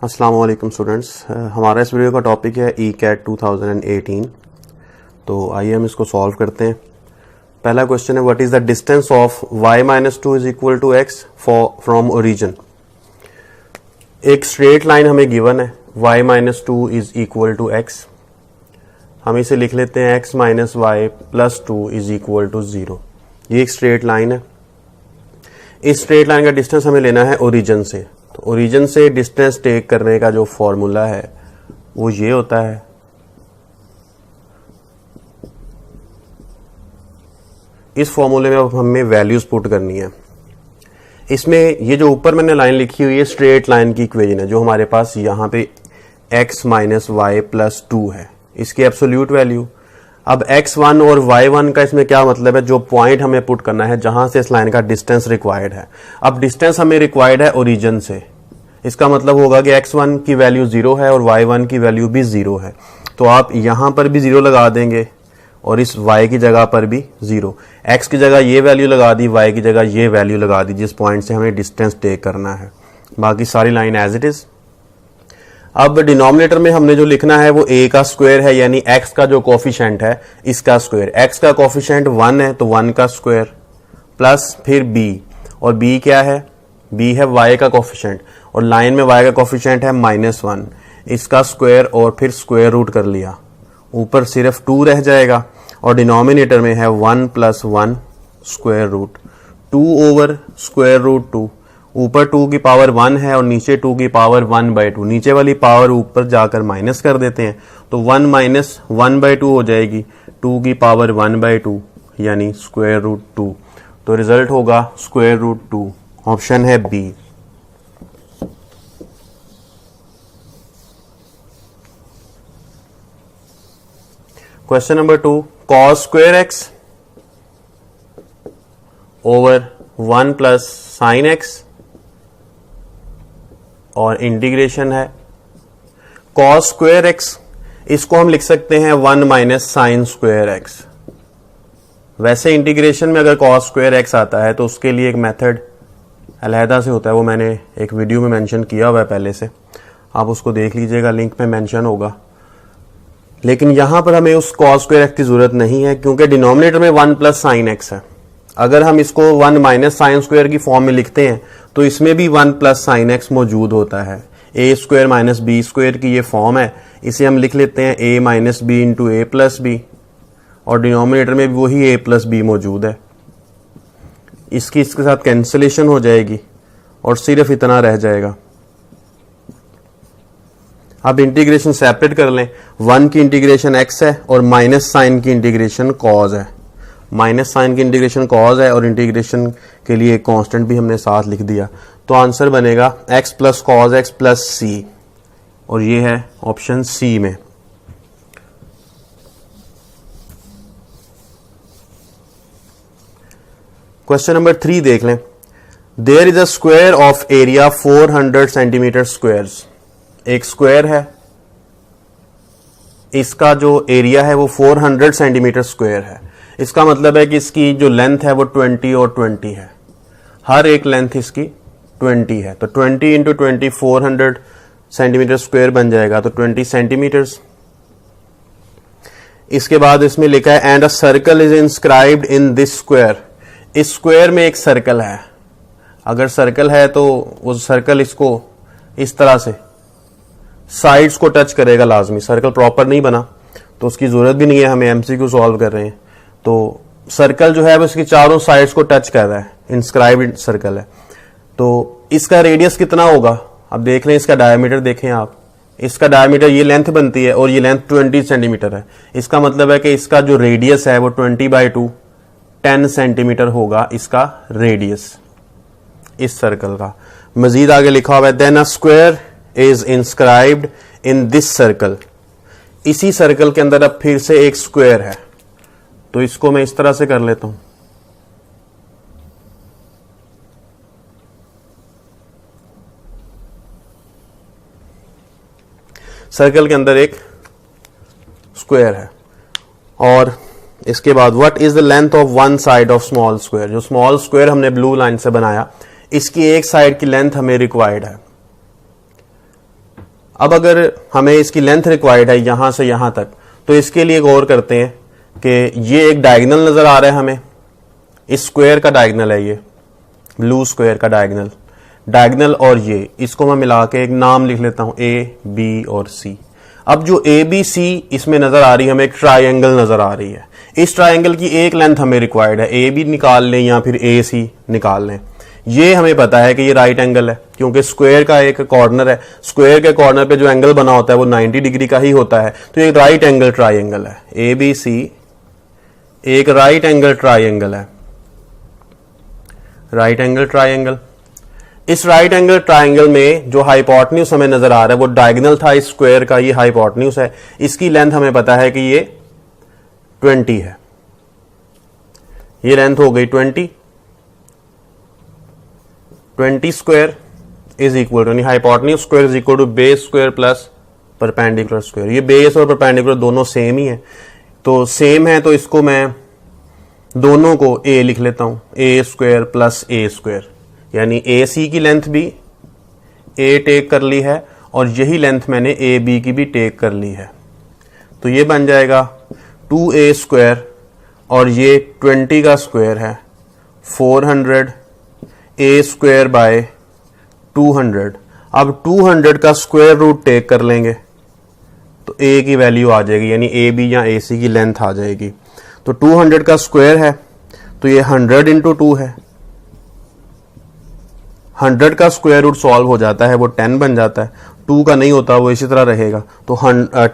अस्सलाम वालेकुम स्टूडेंट्स, हमारा इस वीडियो का टॉपिक है ई कैट 2018। तो आइए हम इसको सॉल्व करते हैं। पहला क्वेश्चन है what is the distance of y-2 is equal to x from origin. एक स्ट्रेट लाइन हमें गिवन है y-2 is equal to x। हम इसे लिख लेते हैं x minus y plus 2 is equal to 0। ये एक स्ट्रेट लाइन है। इस स्ट्रेट लाइन का डिस्टेंस हमें लेना है ओरिजिन से। तो ओरिजिन से डिस्टेंस टेक करने का जो फॉर्मूला है वो ये होता है, इस फॉर्मूले में अब हमें वैल्यूज पुट करनी है। इसमें ये जो ऊपर मैंने लाइन लिखी हुई है स्ट्रेट लाइन की इक्वेशन है जो हमारे पास यहाँ पे x माइनस वाई प्लस 2 है, इसकी एब्सोल्यूट वैल्यू। अब x1 और y1 का इसमें क्या मतलब है, जो पॉइंट हमें पुट करना है जहां से इस लाइन का डिस्टेंस रिक्वायर्ड है। अब डिस्टेंस हमें रिक्वायर्ड है ओरिजिन से, इसका मतलब होगा कि x1 की वैल्यू 0 है और y1 की वैल्यू भी 0 है। तो आप यहां पर भी 0 लगा देंगे और इस y की जगह पर भी 0, x की जगह ये वैल्यू लगा दी, y की जगह ये वैल्यू लगा दी जिस पॉइंट से हमें डिस्टेंस टेक करना है। बाकी सारी लाइन एज इट इज। अब डिनोमिनेटर में हमने जो लिखना है वो a का स्क्वायर है, यानी x का जो कोफिशिएंट है इसका स्क्वायर। x का कोफिशिएंट 1 है तो 1 का स्क्वायर प्लस फिर b, और b क्या है, b है y का कोफिशिएंट और लाइन में y का कोफिशिएंट है -1, इसका स्क्वायर और फिर स्क्वायर रूट कर लिया, ऊपर सिर्फ 2 रह जाएगा और डिनोमिनेटर में है 1 plus 1 square root 2 over square root 2। ऊपर 2 की पावर 1 है और नीचे 2 की पावर 1/2, नीचे वाली पावर ऊपर जाकर माइनस कर देते हैं तो 1 माइनस 1/2 हो जाएगी 2 की पावर 1/2 यानी स्क्वायर रूट 2। तो रिजल्ट होगा स्क्वायर रूट 2। ऑप्शन है B. Question number 2, cos square x over 1 plus sine x और इंटीग्रेशन है cos स्क्वायर x, इसको हम लिख सकते हैं 1 माइनस साइन स्क्वायर x। वैसे इंटीग्रेशन में अगर cos स्क्वायर x आता है तो उसके लिए एक मेथड अलहदा से होता है, वो मैंने एक वीडियो में मेंशन किया हुआ है पहले से, आप उसको देख लीजिएगा, लिंक में मेंशन होगा। लेकिन यहां पर हमें उस cos स्क्वायर x की जरूरत नहीं है क्योंकि डिनोमिनेटर में 1 प्लस साइन x है। अगर हम इसको 1 माइनस साइन स्क्वायर की फॉर्म में लिखते हैं तो इसमें भी 1 प्लस साइन x मौजूद होता है। a square minus B square की ये फॉर्म है, इसे हम लिख लेते हैं a minus B into A plus B, और डिनोमिनेटर में भी वही a प्लस बी मौजूद है। इसकी इसके साथ कैंसिलेशन हो जाएगी और सिर्फ इतना रह जाएगा। अब इंटीग्रेशन सेपरेट कर लें, 1 की इंटीग्रेशन x है और माइनस साइन की इंटीग्रेशन cos है। माइनस साइन की इंटीग्रेशन cos है और इंटीग्रेशन के लिए एक कांस्टेंट भी हमने साथ लिख दिया, तो आंसर बनेगा x plus cos x plus c, और ये है ऑप्शन सी में। क्वेश्चन नंबर 3 देख लें। There is a square of area 400 centimetre squares. एक स्क्वायर है, इसका जो एरिया है वो 400 सेंटीमीटर स्क्वायर है। इसका मतलब है कि इसकी जो लेंथ है वो 20 और 20 है, हर एक लेंथ इसकी 20 है। तो 20 इंटू 20 400 सेंटीमीटर स्क्वायर बन जाएगा, तो 20 सेंटीमीटर्स। इसके बाद इसमें लिखा है and a circle is inscribed in this square. इस स्क्वायर में एक सर्कल है, अगर सर्कल है तो वो सर्कल इसको इस तरह से साइड्स को टच करेगा लाजमी। सर्कल प्रॉपर नहीं बना तो उसकी जरूरत भी नहीं है, हमें एमसीक्यू सॉल्व कर रहे हैं। तो सर्कल जो है वो इसकी चारों साइड्स को टच कर रहा है, इंस्क्राइब्ड सर्कल है। तो इसका रेडियस कितना होगा, अब देख लें, इसका डायमीटर देखें आप, इसका डायमीटर ये लेंथ बनती है और ये लेंथ 20 सेंटीमीटर है। इसका मतलब है कि इसका जो रेडियस है वो 20/2 10 सेंटीमीटर होगा इसका रेडियस इस सर्कल का। मजीद आगे लिखा हुआ है then a square is inscribed in this circle. इसी सर्कल के अंदर अब फिर से एक स्क्वायर है, तो इसको मैं इस तरह से कर लेता हूं। सर्कल के अंदर एक स्क्वायर है और इसके बाद what is the length of one side of small square. जो स्मॉल स्क्वायर हमने ब्लू लाइन से बनाया, इसकी एक साइड की लेंथ हमें रिक्वायर्ड है। अब अगर हमें इसकी लेंथ रिक्वायर्ड है यहां से यहां तक, तो इसके लिए गौर करते हैं कि ये एक डायगोनल नजर आ रहा है हमें, इस स्क्वायर का डायगोनल है ये, ब्लू स्क्वायर का डायगोनल और ये, इसको मैं मिला के एक नाम लिख लेता हूं ए बी और सी। अब जो ए बी सी इसमें नजर आ रही है हमें एक ट्राइंगल नजर आ रही है, इस ट्राइंगल की एक लेंथ हमें रिक्वायर्ड है, ए बी निकाल लें या फिर ए सी निकाल लें। ये हमें पता है कि ये राइट एंगल है क्योंकि स्क्वायर का एक कॉर्नर है, स्क्वायर के कॉर्नर पे जो एंगल बना होता है वो 90 डिग्री का ही होता है, तो ये राइट एंगल ट्राइंगल है। ए बी सी एक राइट एंगल ट्राइंगल है, राइट एंगल ट्राइंगल। इस राइट एंगल ट्राइंगल में जो हाइपोटेन्यूज हमें नजर आ रहा है वो डायगोनल था इस स्क्वायर का, ये हाइपोटेन्यूज है, इसकी लेंथ हमें पता है कि ये 20 है, ये लेंथ हो गई 20 square is equal to, hypotenuse square is equal to base square plus perpendicular square. ये बेस और परपेंडिकुलर दोनों सेम ही है, तो सेम है तो इसको मैं दोनों को ए लिख लेता हूं, ए स्क्वायर प्लस ए स्क्वायर, यानी ए सी की लेंथ भी ए टेक कर ली है और यही लेंथ मैंने ए बी की भी टेक कर ली है, तो ये बन जाएगा 2a स्क्वायर और ये 20 का स्क्वायर है 400 a स्क्वायर बाय 200। अब 200 का स्क्वायर रूट टेक कर लेंगे तो a की वैल्यू आ जाएगी, यानी ए बी या ए सी की लेंथ आ जाएगी। तो 200 का स्क्वायर है तो ये 100 इंटू 2 है, 100 का स्क्वायर रूट सॉल्व हो जाता है वो 10 बन जाता है, 2 का नहीं होता वो इसी तरह रहेगा, तो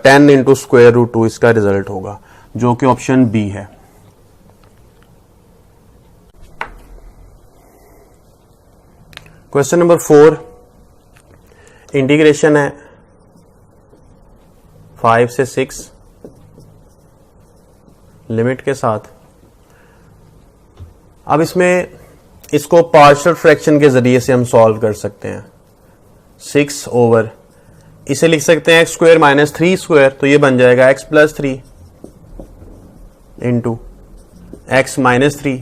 10 इंटू स्क्वायर रूट 2 इसका रिजल्ट होगा, जो कि ऑप्शन बी है। क्वेश्चन नंबर 4 इंटीग्रेशन है 5 से 6 लिमिट के साथ। अब इसमें इसको पार्शियल फ्रैक्शन के जरिए से हम सॉल्व कर सकते हैं। 6 ओवर इसे लिख सकते हैं एक्स स्क्वायर माइनस 3 स्क्वायर, तो ये बन जाएगा x plus 3 into x minus 3।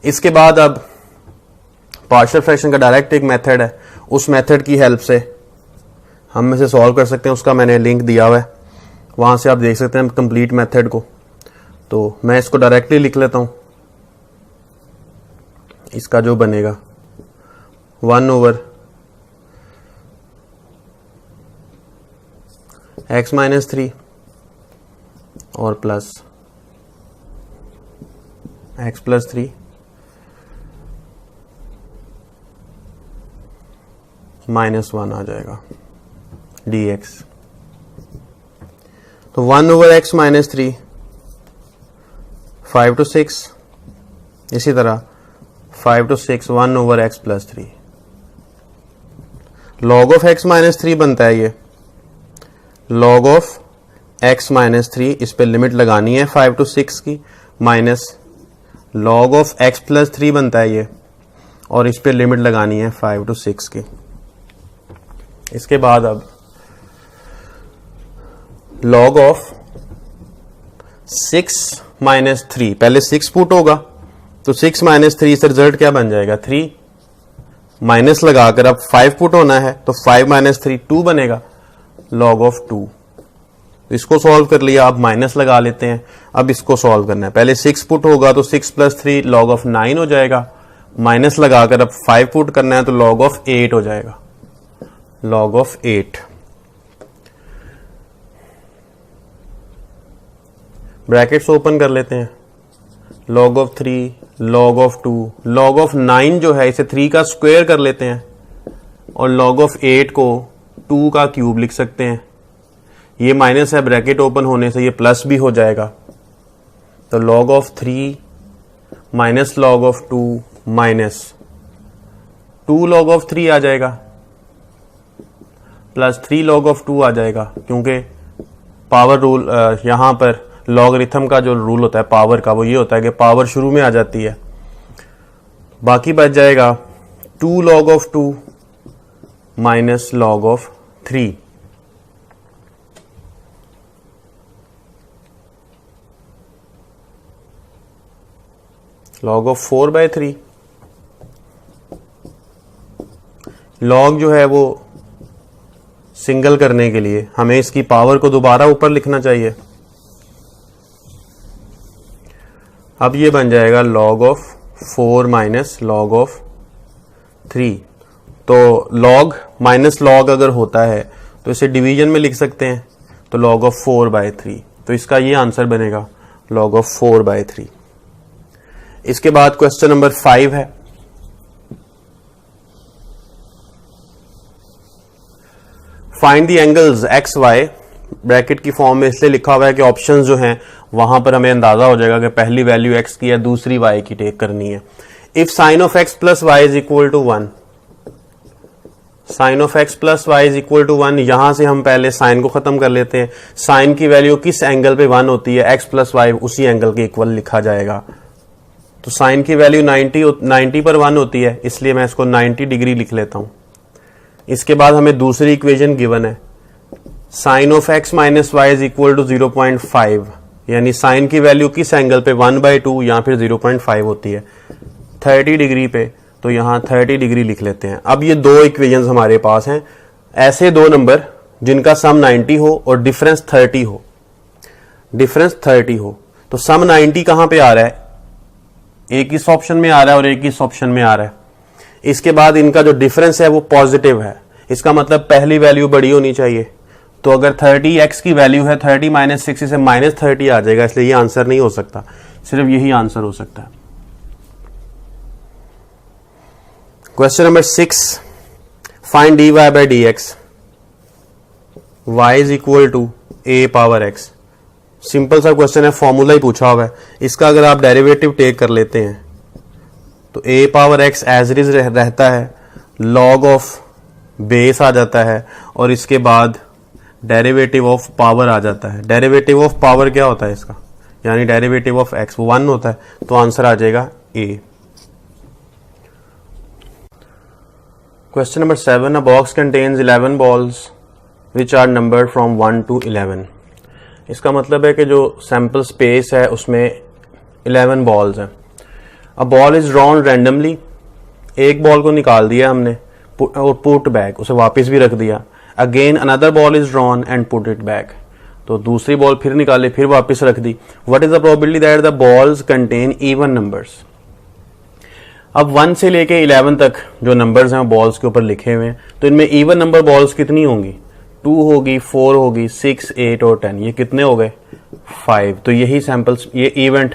इसके बाद अब पार्शियल फ्रैक्शन का डायरेक्ट एक मेथड है, उस मेथड की हेल्प से हम इसे सॉल्व कर सकते हैं, उसका मैंने लिंक दिया हुआ है, वहां से आप देख सकते हैं कंप्लीट मेथड को। तो मैं इसको डायरेक्टली लिख लेता हूं, इसका जो बनेगा 1 ओवर एक्स माइनस 3 और प्लस एक्स प्लस 3 माइनस 1 आ जाएगा dx। तो 1 ओवर एक्स माइनस 3 5 to 6, इसी तरह 5 to 6 1 over x plus 3। Log of X minus 3 बनता है ये, लॉग ऑफ एक्स माइनस 3, इस पे लिमिट लगानी है 5 to 6 की, minus log of X plus 3 बनता है ये, और इस पे लिमिट लगानी है 5 to 6 की। इसके बाद अब लॉग ऑफ 6 माइनस 3, पहले 6 पुट होगा तो 6 माइनस 3 से रिजल्ट क्या बन जाएगा 3, माइनस लगाकर अब 5 पुट होना है तो 5 माइनस 3 2 बनेगा, लॉग ऑफ 2। इसको सॉल्व कर लिया, अब माइनस लगा लेते हैं, अब इसको सॉल्व करना है, पहले 6 पुट होगा तो 6 प्लस 3 लॉग ऑफ 9 हो जाएगा, माइनस लगाकर अब 5 पुट करना है तो लॉग ऑफ 8 हो जाएगा, लॉग ऑफ 8। ब्रैकेट्स ओपन कर लेते हैं, log of 3 log of 2 log of 9 जो है इसे 3 का स्क्वायर कर लेते हैं और लॉग ऑफ 8 को 2 का क्यूब लिख सकते हैं। ये माइनस है, ब्रैकेट ओपन होने से ये प्लस भी हो जाएगा, तो log of 3 minus log of 2 minus 2 log of 3 आ जाएगा प्लस 3 लॉग ऑफ 2 आ जाएगा, क्योंकि पावर रूल यहां पर लॉगरिथम का जो रूल होता है पावर का वो ये होता है कि पावर शुरू में आ जाती है। बाकी बच जाएगा 2 log of 2 minus log of 3। Log of 4/3, log जो है वो सिंगल करने के लिए हमें इसकी पावर को दोबारा ऊपर लिखना चाहिए। अब ये बन जाएगा log of 4 minus log of 3। तो log माइनस log अगर होता है तो इसे डिवीजन में लिख सकते हैं, तो log ऑफ 4/3। तो इसका ये आंसर बनेगा log ऑफ 4/3। इसके बाद क्वेश्चन नंबर 5 है। Find the angles X Y, bracket की फॉर्म में इसलिए लिखा हुआ है कि ऑप्शंस जो हैं वहां पर हमें अंदाजा हो जाएगा कि पहली वैल्यू एक्स की या दूसरी वाई की टेक करनी है। If sine of X plus Y is equal to 1, sine of X plus Y is equal to 1, यहां से हम पहले साइन को खत्म कर लेते हैं। साइन की वैल्यू किस एंगल पे 1 होती है, एक्स प्लस वाई उसी एंगल के इक्वल लिखा जाएगा। तो साइन की वैल्यू 90 पर 1 होती है, इसलिए मैं इसको 90 डिग्री लिख लेता हूं। इसके बाद हमें दूसरी इक्वेशन गिवन है, sine of X minus Y is equal to 0.5, यानी साइन की वैल्यू किस एंगल पे 1/2 या फिर 0.5 होती है 30 डिग्री पे, तो यहां 30 डिग्री लिख लेते हैं। अब ये दो इक्वेशंस हमारे पास हैं, ऐसे दो नंबर जिनका सम 90 हो और डिफरेंस 30 हो, डिफरेंस 30 हो। तो सम 90 कहां पे आ रहा है, एक इस ऑप्शन में आ रहा है और एक इस ऑप्शन में आ रहा है। इसके बाद इनका जो डिफरेंस है वो पॉजिटिव है, इसका मतलब पहली वैल्यू बड़ी होनी चाहिए। तो अगर 30 एक्स की वैल्यू है 30 माइनस 60 से माइनस 30 आ जाएगा, इसलिए ये आंसर नहीं हो सकता, सिर्फ यही आंसर हो सकता है। क्वेश्चन नंबर 6, फाइंड dy by dx, y is equal to a power x। Simple सा क्वेश्चन है, फॉर्मूला ही पूछा हुआ है। इसका अगर आप डेरिवेटिव टेक कर लेते हैं तो a power x as it is रहता है, log ऑफ बेस आ जाता है और इसके बाद डेरिवेटिव ऑफ पावर आ जाता है। डेरिवेटिव ऑफ पावर क्या होता है इसका, यानी डेरिवेटिव ऑफ x वो 1 होता है, तो आंसर आ जाएगा a। Question number 7, a box contains 11 balls which are numbered from 1 to 11। इसका मतलब है कि जो सैंपल स्पेस है उसमें 11 बॉल्स हैं। A ball is drawn randomly, एक बॉल को निकाल दिया हमने और पुट बैक, उसे वापस भी रख दिया। Again another ball is drawn and put it back, तो दूसरी बॉल फिर निकाले फिर वापस रख दी। What is the probability that the balls contain even numbers. अब 1 से लेके 11 तक जो नंबर्स हैं बॉल्स के ऊपर लिखे हुए हैं, तो इनमें इवन नंबर बॉल्स कितनी होंगी, 2 होगी, 4 होगी, 6, 8 और 10। ये कितने हो गए, 5। तो यही सैंपल्स, ये इवेंट,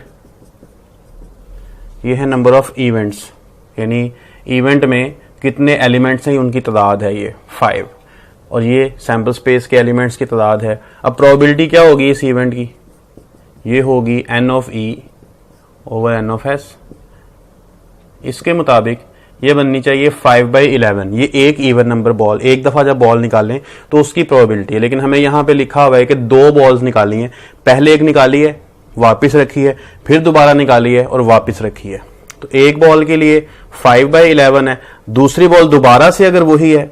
ये है नंबर ऑफ इवेंट्स, यानी इवेंट में कितने एलिमेंट्स हैं उनकी तादाद है ये 5, और ये सैंपल स्पेस के एलिमेंट्स की तादाद है। अब प्रोबेबिलिटी क्या होगी इस इवेंट की, ये होगी n of e over n of s। इसके मुताबिक ये बननी चाहिए 5/11। ये एक इवन नंबर बॉल, एक दफा जब बॉल निकालें तो उसकी प्रोबेबिलिटी है, लेकिन हमें यहां पे लिखा हुआ है कि 2 बॉल्स निकाली हैं, पहले एक निकाली है वापस रखी है, फिर दोबारा निकाली है और वापस रखी है। तो एक बॉल के लिए 5/11 है, दूसरी बॉल दोबारा से अगर वही है,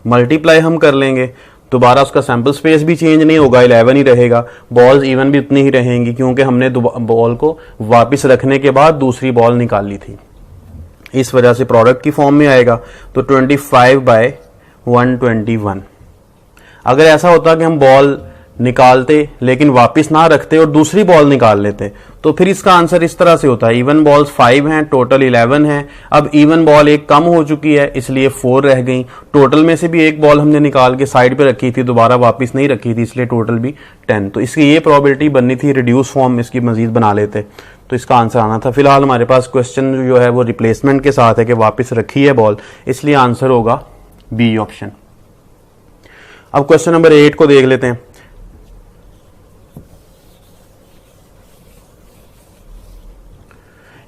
मल्टीप्लाई हम कर लेंगे, दोबारा उसका सैंपल स्पेस भी चेंज नहीं होगा, 11 ही रहेगा, बॉल्स इवन भी उतनी ही रहेंगी, क्योंकि हमने बॉल को वापस रखने के बाद दूसरी बॉल निकाली थी, इस वजह से प्रोडक्ट की फॉर्म में आएगा। तो 25/121। अगर ऐसा होता कि हम बॉल निकालते लेकिन वापस ना रखते और दूसरी बॉल निकाल लेते, तो फिर इसका आंसर इस तरह से होता है, इवन बॉल्स 5 हैं, टोटल 11 हैं। अब इवन बॉल एक कम हो चुकी है इसलिए 4 रह गई, टोटल में से भी एक बॉल हमने निकाल के साइड पे रखी थी, दोबारा वापस नहीं रखी थी, इसलिए टोटल भी 10। तो इसकी ये प्रोबेबिलिटी बननी थी, रिड्यूस फॉर्म इसकी मजीद बना लेते तो इसका आंसर आना था। फिलहाल हमारे पास क्वेश्चन जो है वो रिप्लेसमेंट के साथ है कि वापस रखी है बॉल, इसलिए आंसर होगा बी ऑप्शन। अब क्वेश्चन नंबर 8 को देख लेते हैं।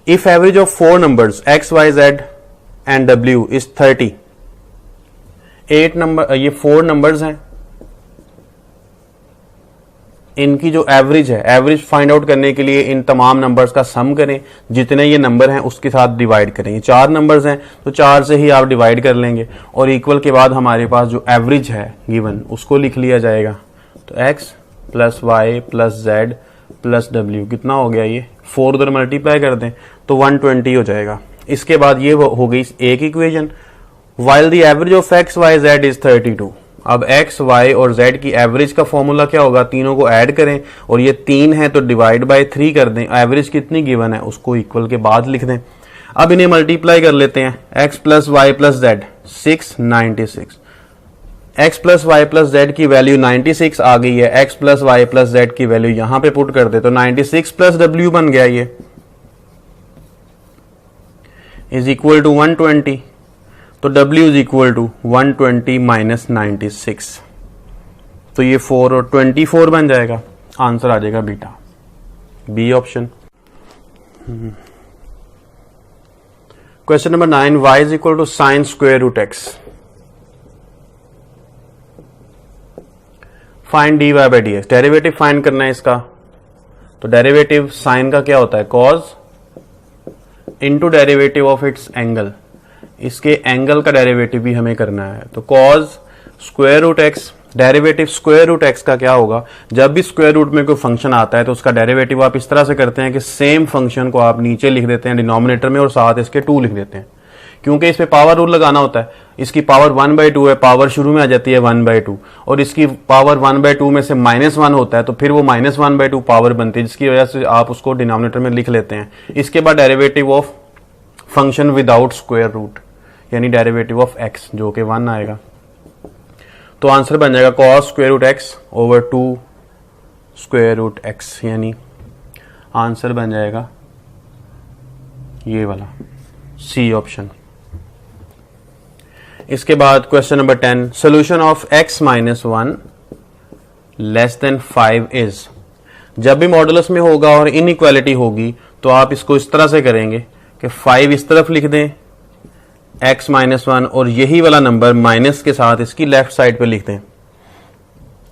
If average of 4 numbers x, y, z and w is 30, 8 number, ये 4 नंबर्स हैं, इनकी जो एवरेज है, एवरेज फाइंड आउट करने के लिए इन तमाम नंबर्स का सम करें, जितने ये नंबर हैं उसके साथ डिवाइड करेंगे। 4 नंबर्स हैं तो 4 से ही आप डिवाइड कर लेंगे और इक्वल के बाद हमारे पास जो एवरेज है गिवन उसको लिख लिया जाएगा। तो x plus Y plus Z plus W कितना हो गया, ये 4 उधर मल्टीप्लाई कर दें तो 120 हो जाएगा। इसके बाद ये हो गई एक equation while the average of X Y Z is 32। अब एक्स वाई और जेड की एवरेज का फॉर्मूला क्या होगा, तीनों को ऐड करें और ये 3 है तो डिवाइड बाय 3 कर दें, एवरेज कितनी गिवन है उसको इक्वल के बाद लिख दें। अब इन्हें मल्टीप्लाई कर लेते हैं, X plus Y plus Z 696, X plus Y plus Z की वैल्यू 96 आ गई है, X plus Y plus Z की वैल्यू यहां पे पुट कर दे तो 96 प्लस डब्ल्यू बन गया, ये इज इक्वल टू 120, तो W is equal to 120 minus 96, तो ये 4 और 24 बन जाएगा, आंसर आ जाएगा beta, B option. Question number 9, y is equal to sine square root X, find dy by dx, derivative find करना है इसका। तो डेरिवेटिव साइन का क्या होता है, cos into derivative of its angle, इसके एंगल का डेरिवेटिव भी हमें करना है। तो cos square root X, derivative square root X का क्या होगा, जब भी स्क्वायर रूट में कोई फंक्शन आता है तो उसका डेरिवेटिव आप इस तरह से करते हैं कि सेम फंक्शन को आप नीचे लिख देते हैं डिनोमिनेटर में और साथ इसके 2 लिख देते हैं, क्योंकि इस पे पावर रूल लगाना होता है। इसकी पावर 1/2 है, पावर शुरू में आ जाती है 1/2, और इसकी पावर 1/2 में से -1 होता है तो फिर वो -1/2 पावर बनती है, जिसकी वजह से आप उसको डिनोमिनेटर में लिख लेते हैं। इसके बाद derivative of function without square root, यानी डेरिवेटिव ऑफ एक्स, जो कि 1 आएगा। तो आंसर बन जाएगा cos square root X over 2 square root X, यानी आंसर बन जाएगा ये वाला, सी ऑप्शन। इसके बाद question number 10, solution of x minus 1 less than 5 is, जब भी मॉडुलस में होगा और इनइक्वालिटी होगी तो आप इसको इस तरह से करेंगे कि 5 इस तरफ लिख दें x माइनस 1 और यही वाला नंबर माइनस के साथ इसकी लेफ्ट साइड पे लिख दें,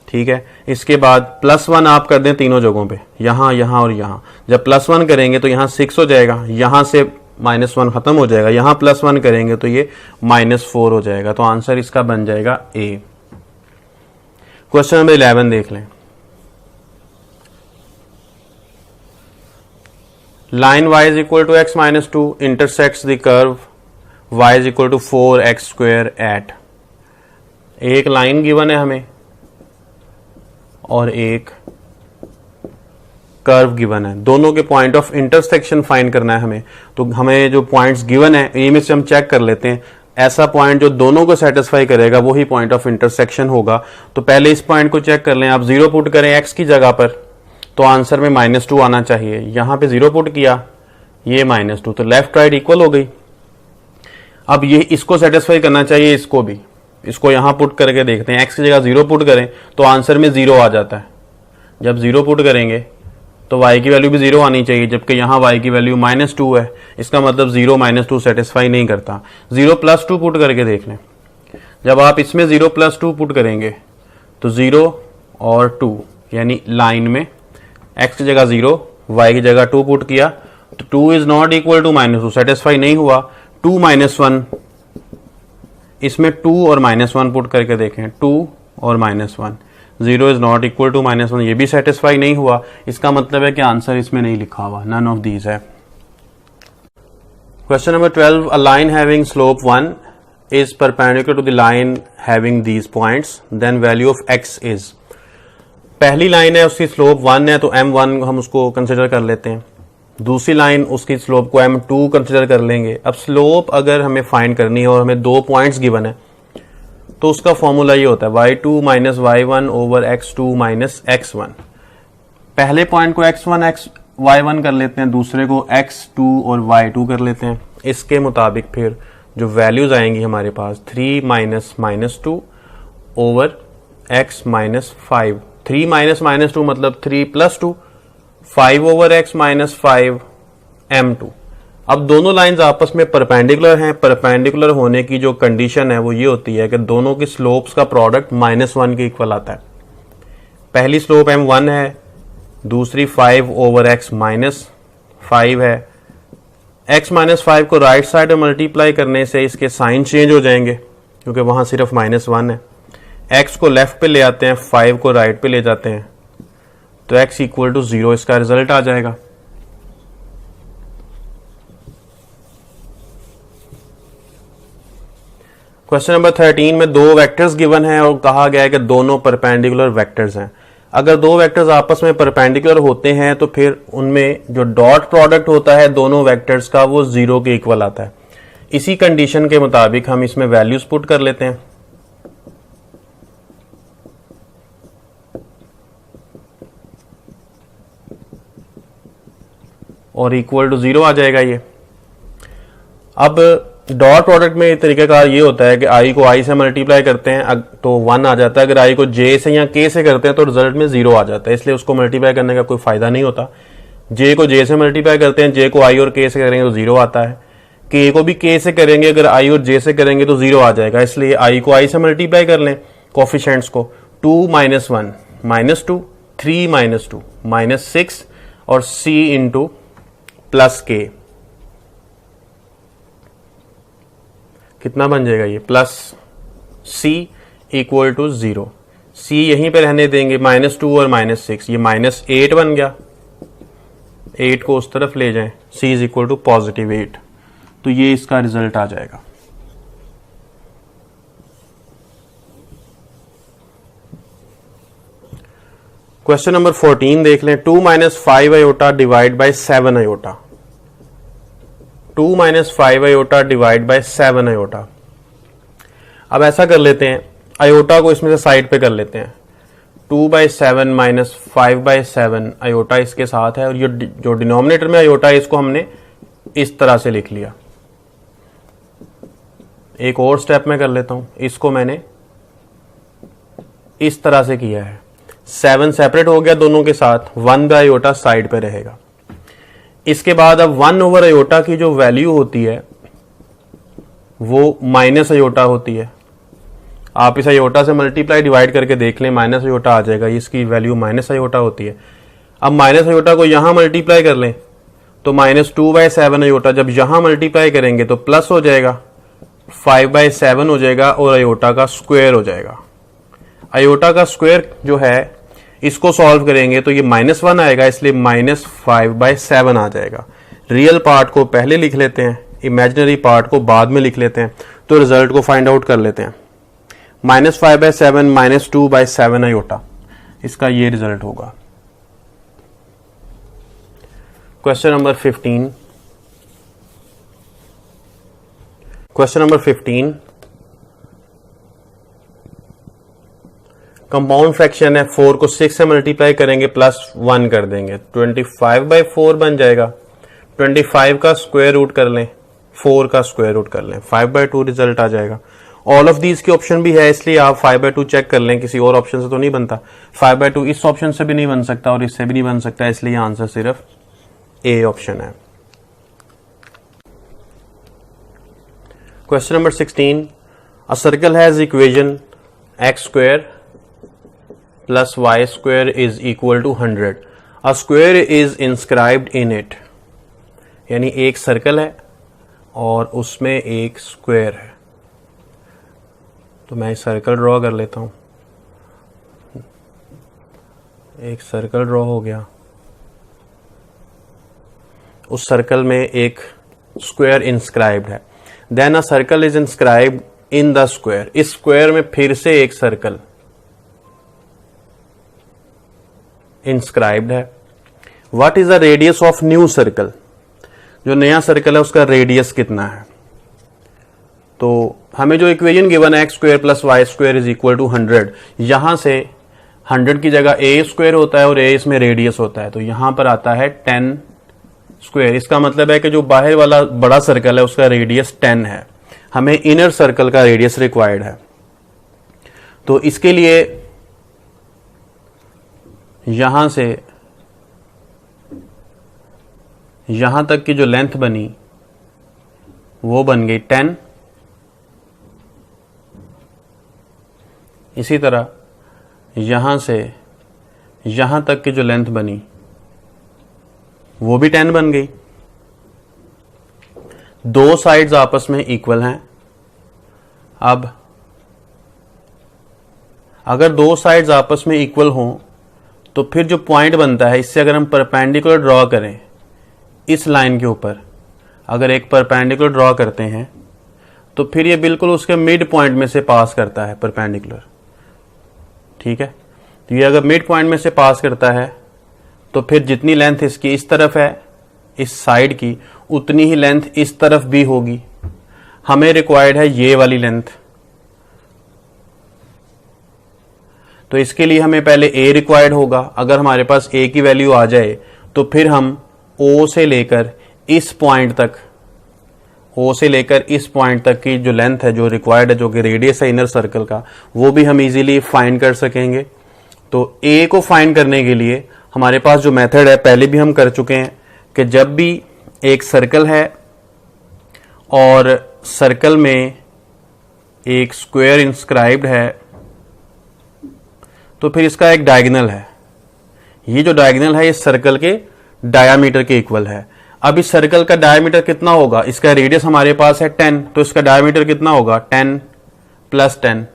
ठीक है। इसके बाद +1 आप कर दें तीनों जगहों पे, यहां यहां और यहां। जब +1 करेंगे तो यहां 6 हो जाएगा, यहां से -1 खत्म हो जाएगा, यहां +1 करेंगे तो ये -4 हो जाएगा, तो आंसर इसका बन जाएगा ए। क्वेश्चन नंबर 11 देख लें, line y is equal to x minus 2 intersects the curve y is equal to 4x square at, एक लाइन गिवन है हमें और एक कर्व गिवन है, दोनों के पॉइंट ऑफ इंटरसेक्शन फाइंड करना है हमें। तो हमें जो पॉइंट्स गिवन है इनमें से हम चेक कर लेते हैं, ऐसा पॉइंट जो दोनों को सेटिस्फाई करेगा वही पॉइंट ऑफ इंटरसेक्शन होगा। तो पहले इस पॉइंट को चेक कर लें, आप 0 पुट करें x की जगह पर तो आंसर में -2 आना चाहिए, यहां पे 0 पुट किया, ये -2, तो लेफ्ट राइट इक्वल हो गई। अब ये इसको सेटिस्फाई करना चाहिए, इसको भी, इसको यहां पुट करके देखते हैं, x की जगह 0 पुट करें तो आंसर में 0 आ जाता है। जब 0 पुट करेंगे तो y की वैल्यू भी 0 आनी चाहिए, जबकि यहां y की वैल्यू -2 है, इसका मतलब 0 -2 सेटिस्फाई नहीं करता। 0 + 2 पुट करके देख लें, जब आप इसमें 0 + 2 पुट करेंगे तो 0 और 2, यानी लाइन में x की जगह 0, y की जगह 2 पुट किया तो 2 is not equal to -2, satisfy नहीं हुआ। 2 - 1, इसमें 2 और -1 पुट करके देखें, 2 और -1, 0 इज नॉट इक्वल टू -1, ये भी सेटिस्फाई नहीं हुआ, इसका मतलब है कि आंसर इसमें नहीं लिखा हुआ, नन ऑफ दीज है। Question number 12, a line having slope 1 is perpendicular to the line having these points, then value of x is. पहली लाइन है उसकी स्लोप 1 है तो m1 हम उसको कंसिडर कर लेते हैं, दूसरी लाइन उसकी स्लोप को m2 कंसिडर कर लेंगे। अब स्लोप अगर हमें फाइंड करनी है और हमें 2 पॉइंट्स गिवन है तो उसका फॉर्मूला ये होता है y2 minus y1 over x2 minus x1। पहले पॉइंट को x1 y1 कर लेते हैं, दूसरे को x2 और y2 कर लेते हैं। इसके मुताबिक फिर जो वैल्यूज आएंगी हमारे पास 3 minus -2 over x minus 5, 3 minus -2 मतलब 3 + 2, 5 ओवर x माइनस 5 m2। अब दोनों लाइंस आपस में परपेंडिकुलर हैं, परपेंडिकुलर होने की जो कंडीशन है वो ये होती है कि दोनों की स्लोप्स का प्रोडक्ट -1 के इक्वल आता है। पहली स्लोप m1 है, दूसरी 5 ओवर x माइनस 5 है। x माइनस 5 को राइट साइड में मल्टीप्लाई करने से इसके साइन चेंज हो जाएंगे क्योंकि वहां सिर्फ -1 है। x को लेफ्ट पे ले आते हैं, 5 को राइट पे ले जाते हैं तो x इक्वल टू 0 इसका रिजल्ट आ जाएगा। क्वेश्चन नंबर 13 में दो वेक्टर्स गिवन है और कहा गया है कि दोनों परपेंडिकुलर वेक्टर्स हैं। अगर दो वेक्टर्स आपस में परपेंडिकुलर होते हैं तो फिर उनमें जो डॉट प्रोडक्ट होता है दोनों वेक्टर्स का वो 0 के इक्वल आता है। इसी कंडीशन के मुताबिक हम इसमें वैल्यूज पुट कर लेते हैं। और इक्वल टू 0 आ जाएगा ये। अब डॉट प्रोडक्ट में तरीकाकार ये होता है कि i को i से मल्टीप्लाई करते हैं तो 1 आ जाता है, अगर i को j से या k से करते हैं तो रिजल्ट में 0 आ जाता है, इसलिए उसको मल्टीप्लाई करने का कोई फायदा नहीं होता। j को j से मल्टीप्लाई करते हैं, j को i और k से करेंगे तो 0 आता है, k को भी k से करेंगे, अगर i और j से करेंगे तो 0 आ जाएगा, इसलिए i को i से मल्टीप्लाई कर लें कोफिशिएंट्स को। 2 - 1 -2, 3 - 2 -6 और c इंटू प्लस k कितना बन जाएगा ये plus c equal to 0। c यहीं पे रहने देंगे, -2 और -6, ये -8 बन गया। 8 को उस तरफ ले जाएं, c इज इक्वल टू +8, तो ये इसका रिजल्ट आ जाएगा। क्वेश्चन नंबर 14 देख लें। 2 - 5 iota divide by 7 iota. 2 - 5 iota divide by 7 iota. अब ऐसा कर लेते हैं, आयोटा को इसमें से साइड पे कर लेते हैं। 2/7 - 5/7 आयोटा इसके साथ है, और ये जो डिनोमिनेटर में आयोटा है इसको हमने इस तरह से लिख लिया। एक और स्टेप में कर लेता हूं, इसको मैंने इस तरह से किया है। 7 सेपरेट हो गया दोनों के साथ, 1/आयोटा साइड पे रहेगा। इसके बाद अब 1 आयोटा की जो वैल्यू होती है वो माइनस आयोटा होती है। आप इस आयोटा से मल्टीप्लाई डिवाइड करके देख लें, माइनस आयोटा आ जाएगा, इसकी वैल्यू माइनस आयोटा होती है। अब माइनस आयोटा को यहां मल्टीप्लाई कर लें तो -2/7 आयोटा जब यहां मल्टीप्लाई करेंगे तो प्लस हो जाएगा, 5/7 हो जाएगा और आयोटा का स्क्वायर हो जाएगा। आयोटा का स्क्वायर जो है इसको सॉल्व करेंगे तो ये -1 आएगा, इसलिए -5/7 आ जाएगा। रियल पार्ट को पहले लिख लेते हैं, इमेजिनरी पार्ट को बाद में लिख लेते हैं, तो रिजल्ट को फाइंड आउट कर लेते हैं। -5/7 -2/7 आयोटा, इसका ये रिजल्ट होगा। Question number 15। Question number 15 compound fraction है। 4 को 6 से मल्टीप्लाई करेंगे +1 कर देंगे, 25/4 बन जाएगा। 25 का स्क्वायर रूट कर लें, 4 का स्क्वायर रूट कर लें, 5/2 रिजल्ट आ जाएगा। ऑल ऑफ दीज की ऑप्शन भी है, इसलिए आप 5/2 चेक कर लें, किसी और ऑप्शन से तो नहीं बनता। 5/2 इस ऑप्शन से भी नहीं बन सकता और इससे भी नहीं बन सकता, इसलिए आंसर सिर्फ ए ऑप्शन है। Question number 16। A circle has equation x² + y² is equal to 100। A square is inscribed in it, यानी एक सर्कल है और उसमें एक स्क्वायर है। तो मैं सर्कल ड्रॉ कर लेता हूं। एक सर्कल ड्रॉ हो गया, उस सर्कल में एक स्क्वायर इंस्क्राइब्ड है। Then a circle is inscribed in the square. इस स्क्वायर में फिर से एक सर्कल इंस्क्राइब्ड है। What is the radius of new circle? जो नया सर्कल है उसका रेडियस कितना है? तो हमें जो इक्वेशन गिवन है x² + y² is equal to 100, यहां से 100 की जगह a² होता है और a इसमें रेडियस होता है, तो यहां पर आता है 10²। इसका मतलब है कि जो बाहर वाला बड़ा सर्कल है उसका रेडियस 10 है, हमें इनर सर्कल का रेडियस रिक्वायर्ड है। तो इसके लिए यहां से यहां तक की जो लेंथ बनी वो बन गई 10। इसी तरह यहां से यहां तक की जो लेंथ बनी वो भी 10 बन गई। दो साइड्स आपस में इक्वल हैं। अब अगर दो साइड्स आपस में इक्वल हों तो फिर जो पॉइंट बनता है, इससे अगर हम परपेंडिकुलर ड्रॉ करें इस लाइन के ऊपर, अगर एक परपेंडिकुलर ड्रॉ करते हैं तो फिर ये बिल्कुल उसके मिड पॉइंट में से पास करता है परपेंडिकुलर। ठीक है, तो ये अगर मिड पॉइंट में से पास करता है तो फिर जितनी लेंथ इसकी इस तरफ है इस साइड की, उतनी ही लेंथ इस तरफ भी होगी। हमें रिक्वायर्ड है ये वाली लेंथ, तो इसके लिए हमें पहले a रिक्वायर्ड होगा। अगर हमारे पास a की वैल्यू आ जाए तो फिर हम o से लेकर इस पॉइंट तक, o से लेकर इस पॉइंट तक की जो लेंथ है जो रिक्वायर्ड है, जो कि रेडियस है इनर सर्कल का, वो भी हम इजीली फाइंड कर सकेंगे। तो a को फाइंड करने के लिए हमारे पास जो मेथड है पहले भी हम कर चुके हैं कि जब भी एक सर्कल है और सर्कल में एक स्क्वायर इंस्क्राइब्ड है तो फिर इसका एक डायगोनल है। ये जो डायगोनल है इस सर्कल के डायामीटर के इक्वल है। अब इस सर्कल का डायमीटर कितना होगा, इसका रेडियस हमारे पास है 10, तो इसका डायमीटर कितना होगा 10 प्लस 10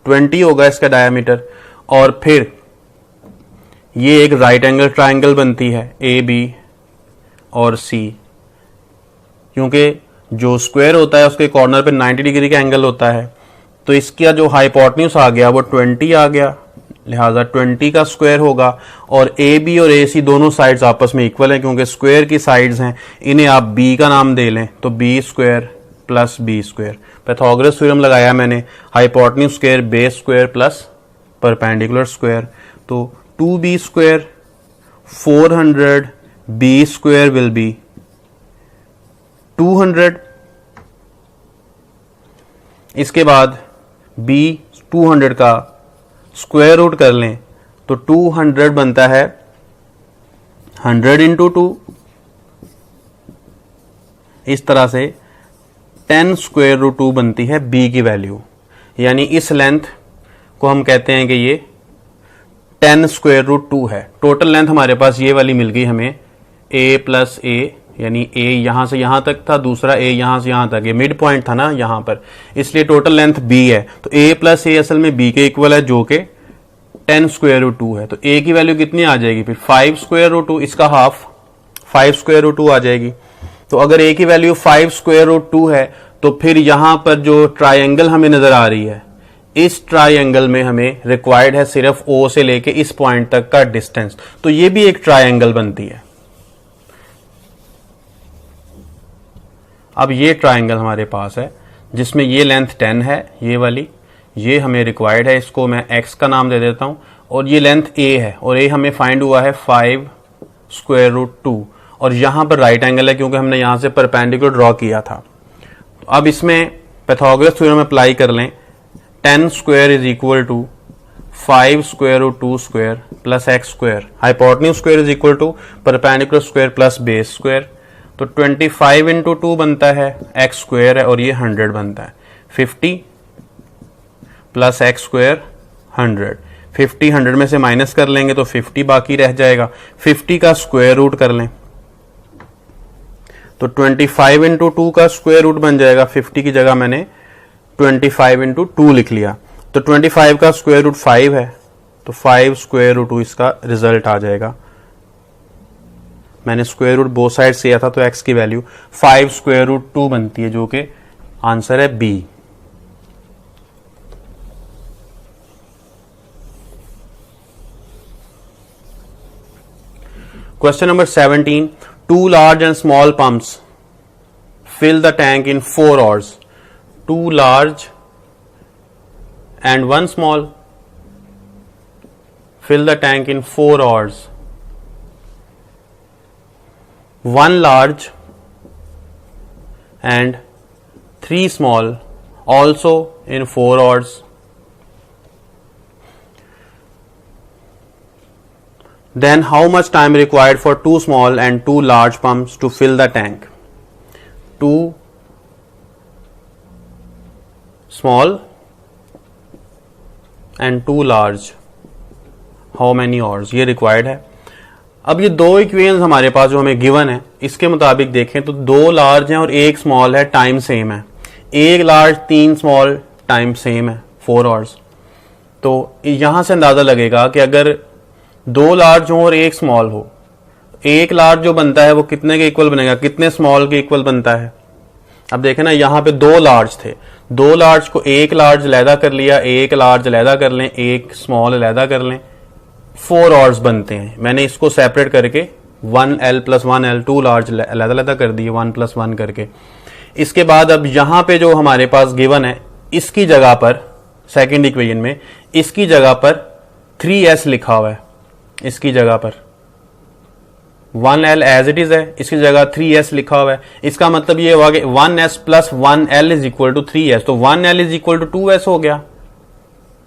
20 होगा इसका डायमीटर। और फिर ये एक राइट एंगल ट्राइंगल बनती है ए बी और सी, क्योंकि जो स्क्वायर होता है उसके कॉर्नर पे 90 डिग्री का एंगल होता है, तो इसका जो हाइपोटेन्यूज आ गया वो 20 आ गया, लिहाजा 20 का स्क्वायर होगा। और ए बी और ए सी दोनों साइड्स आपस में इक्वल हैं, क्योंकि स्क्वायर की साइड्स हैं, इन्हें आप बी का नाम दे लें, तो B square plus B square. Pythagoras theorem लगाया मैंने, hypotenuse square base square plus perpendicular square, तो 2b square 400 b square will be 200। इसके बाद b 200 का स्क्वायर रूट कर लें तो 200 बनता है 100 इंटू 2। इस तरह से 10 स्क्वायर रूट 2 बनती है b की वैल्यू, यानी इस लेंथ को हम कहते हैं कि ये 10 स्क्वायर रूट 2 है। टोटल लेंथ हमारे पास ये वाली मिल गई हमें a प्लस a, यानी a यहां से यहां तक था, दूसरा a यहां से यहां तक, ये मिड पॉइंट था ना यहां पर, इसलिए टोटल लेंथ b है। तो a प्लस a असल में b के इक्वल है, जो कि 10 स्क्वायर रूट 2 है। तो a की वैल्यू कितनी आ जाएगी फिर 5 स्क्वायर रूट 2, इसका हाफ 5 स्क्वायर रूट 2 आ जाएगी। तो अगर a की वैल्यू 5 स्क्वायर रूट 2 है तो फिर यहां पर जो ट्राइंगल हमें नजर आ रही है, इस ट्राइंगल में हमें रिक्वायर्ड है सिर्फ o से लेके इस पॉइंट तक का डिस्टेंस, तो ये भी एक ट्राइंगल बनती है। अब ये ट्राइंगल हमारे पास है जिसमें ये लेंथ 10 है, ये वाली, ये हमें रिक्वायर्ड है, इसको मैं x का नाम दे देता हूं, और ये लेंथ a है, और a हमें फाइंड हुआ है 5 स्क्वायर रूट 2, और यहां पर राइट एंगल है क्योंकि हमने यहां से परपेंडिकुलर ड्रॉ किया था। तो अब इसमें पाइथागोरस थ्योरम अप्लाई कर लें, 10 square is equal to 5 square root 2 square plus x square, hypotenuse square is equal to perpendicular square plus base square. तो 25 इंटू 2 बनता है x स्क्वायर है, और ये 100 बनता है 50 प्लस x स्क्वायर 100। 50 100 में से माइनस कर लेंगे तो 50 बाकी रह जाएगा, 50 का स्क्वायर रूट कर लें तो 25 इंटू 2 का स्क्वायर रूट बन जाएगा। 50 की जगह मैंने 25 इंटू 2 लिख लिया, तो 25 का स्क्वायर रूट 5 है, तो 5 स्क्वायर रूट 2 इसका रिजल्ट आ जाएगा। मैंने स्क्वायर रूट बोथ साइड से किया था, तो x की वैल्यू 5 स्क्वायर रूट 2 बनती है, जो कि आंसर है B. Question number 17, 2 large and small pumps fill the tank in 4 hours. 2 large and 1 small fill the tank in 4 hours. 1 large and 3 small also in 4 hours. Then how much time required for 2 small and 2 large pumps to fill the tank? 2 small and 2 large, how many hours? ये required है। अब ये दो equations हमारे पास जो हमें given है, इसके मुताबिक देखें तो 2 लार्ज हैं और 1 स्मॉल है, टाइम सेम है। 1 लार्ज 3 स्मॉल टाइम सेम है 4 आवर्स। तो यहां से अंदाजा लगेगा कि अगर 2 लार्ज हो और 1 स्मॉल हो, 1 लार्ज जो बनता है वो कितने के इक्वल बनेगा, कितने स्मॉल के इक्वल बनता है? अब देखें ना, यहां पे 2 लार्ज थे, 2 लार्ज को एक लार्ज अलहदा कर लिया, एक लार्ज अलहदा कर लें, एक स्मॉल अलहदा कर लें, 4 ऑर्स बनते हैं। मैंने इसको सेपरेट करके 1L + 1L 2 लार्ज अलहदा अलहदा कर दिए 1 + 1 करके। इसके बाद अब यहां पे जो हमारे पास गिवन है, इसकी जगह पर सेकंड इक्वेशन में इसकी जगह पर 3S लिखा हुआ है, इसकी जगह पर 1L एज इट इज है, इसकी जगह 3S लिखा हुआ है। इसका मतलब ये हुआ कि 1S + 1L = 3S, तो 1L = 2S हो गया।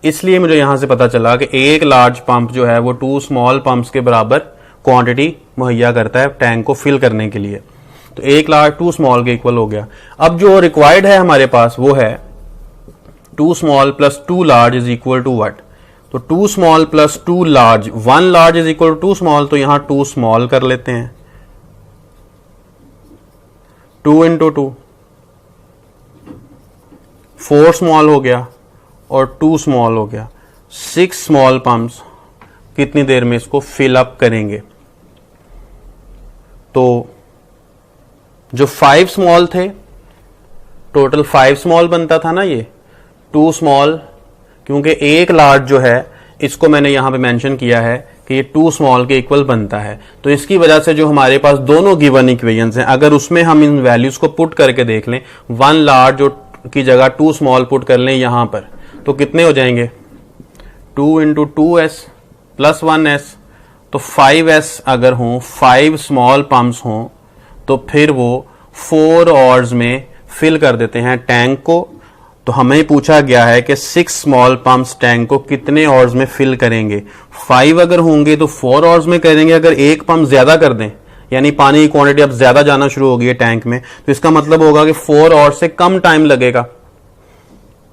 इसलिए मुझे यहां से पता चला कि एक लार्ज पंप जो है वो 2 स्मॉल पंप्स के बराबर क्वांटिटी मुहैया करता है टैंक को फिल करने के लिए। तो एक लार्ज 2 स्मॉल के इक्वल हो गया। अब जो रिक्वायर्ड है हमारे पास वो है 2 स्मॉल + 2 लार्ज = व्हाट? तो 2 स्मॉल + 2 लार्ज, 1 लार्ज = 2 स्मॉल, तो यहां 2 स्मॉल कर लेते हैं, 2 × 2 4 स्मॉल हो गया और 2 स्मॉल हो गया। 6 स्मॉल पंप्स कितनी देर में इसको फिल अप करेंगे? तो जो 5 स्मॉल थे, टोटल 5 स्मॉल बनता था ना ये, 2 स्मॉल, क्योंकि एक लार्ज जो है इसको मैंने यहां पे मेंशन किया है कि ये 2 स्मॉल के इक्वल बनता है। तो इसकी वजह से जो हमारे पास दोनों गिवन इक्वेशंस हैं, अगर उसमें हम इन वैल्यूज को पुट करके देख लें, 1 लार्ज की जगह 2 स्मॉल पुट कर लें यहां पर, तो कितने हो जाएंगे? 2 × 2S + 1S, तो 5S अगर हों, 5 स्मॉल पंप्स हों, तो फिर वो 4 ऑर्स में फिल कर देते हैं टैंक को। तो हमें पूछा गया है कि 6 स्मॉल पंप्स टैंक को कितने ऑर्स में फिल करेंगे? 5 अगर होंगे तो 4 ऑर्स में करेंगे। अगर एक पंप ज्यादा कर दें, यानी पानी की क्वांटिटी अब ज्यादा जाना शुरू हो गई है टैंक में, तो इसका मतलब होगा कि 4 ऑर्स से कम टाइम लगेगा।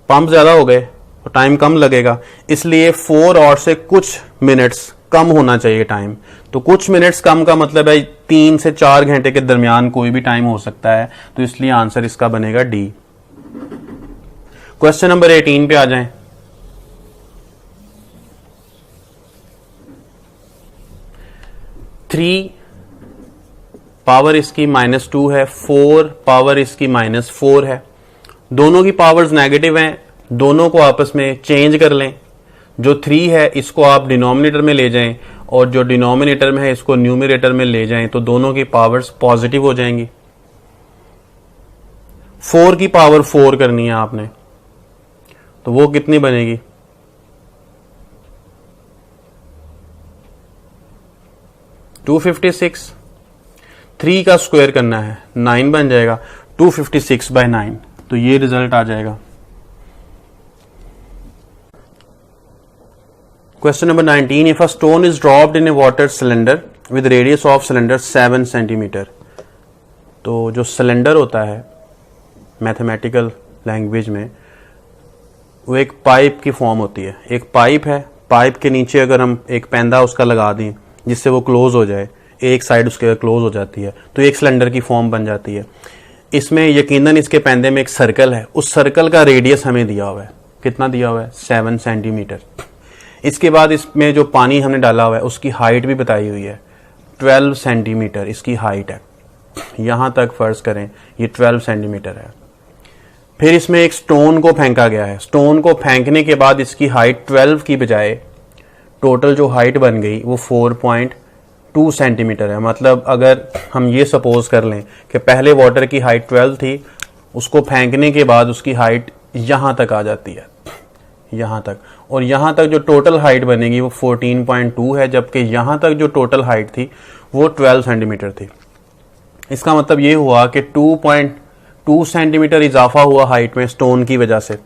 पंप ज्यादा हो गए तो टाइम कम लगेगा, इसलिए 4 ऑर्स से कुछ मिनट्स कम होना चाहिए टाइम। तो कुछ मिनट्स कम का मतलब है 3 से 4 घंटे के दरमियान कोई भी टाइम हो सकता है। तो इसलिए आंसर इसका बनेगा डी। क्वेश्चन नंबर 18 पे आ जाएं। थ्री पावर इसकी -2 है, 4 पावर इसकी -4 है। दोनों की पावर्स नेगेटिव हैं, दोनों को आपस में चेंज कर लें। जो 3 है इसको आप डिनोमिनेटर में ले जाएं और जो डिनोमिनेटर में है इसको न्यूमरेटर में ले जाएं, तो दोनों की पावर्स पॉजिटिव हो जाएंगी। 4 की पावर 4 करनी है आपने, तो वो कितनी बनेगी? 256। 3 का स्क्वायर करना है, 9 बन जाएगा, 256/9, तो ये रिजल्ट आ जाएगा। Question number 19, if a stone is dropped in A water cylinder with radius of cylinder 7 centimetre. तो जो सिलेंडर होता है मैथमेटिकल लैंग्वेज में, वो एक पाइप की फॉर्म होती है। एक पाइप है, पाइप के नीचे अगर हम एक पैंदा उसका लगा दें जिससे वो क्लोज हो जाए, एक साइड उसके क्लोज हो जाती है, तो एक सिलेंडर की फॉर्म बन जाती है। इसमें यकीनन इसके पैंदे में एक सर्कल है, उस सर्कल का रेडियस हमें दिया हुआ है। कितना दिया हुआ है? 7 सेंटीमीटर। इसके बाद इसमें जो पानी हमने डाला हुआ है उसकी हाइट भी बताई हुई है, 12 सेंटीमीटर इसकी हाइट है। यहां तक फर्ज करें ये 12 सेंटीमीटर है। फिर इसमें एक स्टोन को फेंका गया है। स्टोन को फेंकने के बाद इसकी हाइट 12 की बजाय टोटल जो हाइट बन गई वो 4.2 सेंटीमीटर है। मतलब अगर हम ये सपोज कर लें कि पहले वाटर की हाइट 12 थी, उसको फेंकने के बाद उसकी हाइट यहां तक आ जाती है, यहां तक, और यहां तक जो टोटल हाइट बनेगी वो 14.2 है, जबकि यहां तक जो टोटल हाइट थी वो 12 सेंटीमीटर थी। इसका मतलब ये हुआ कि 2.2 सेंटीमीटर इजाफा हुआ हाइट में स्टोन की वजह से।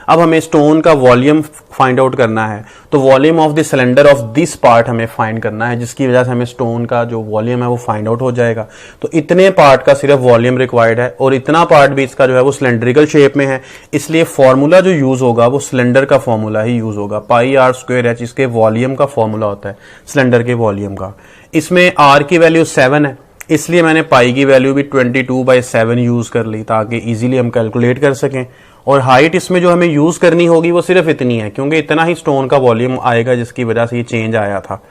अब हमें स्टोन का वॉल्यूम फाइंड आउट करना है, तो volume of the cylinder of this part हमें फाइंड करना है, जिसकी वजह से हमें स्टोन का जो वॉल्यूम है वो फाइंड आउट हो जाएगा। तो इतने पार्ट का सिर्फ वॉल्यूम रिक्वायर्ड है, और इतना पार्ट भी इसका जो है वो सिलेंड्रिकल शेप में है, इसलिए फॉर्मूला जो यूज होगा वो सिलेंडर का फॉर्मूला ही यूज होगा। πr²h इसके वॉल्यूम का फॉर्मूला होता है, सिलेंडर के वॉल्यूम का। इसमें r की वैल्यू 7 है, इसलिए मैंने पाई की वैल्यू भी 22/7 यूज कर ली ताकि इजीली हम कैलकुलेट कर सकें। और हाइट इसमें जो हमें यूज करनी होगी वो सिर्फ इतनी है, क्योंकि इतना ही स्टोन का वॉल्यूम आएगा जिसकी वजह से ये चेंज आया था।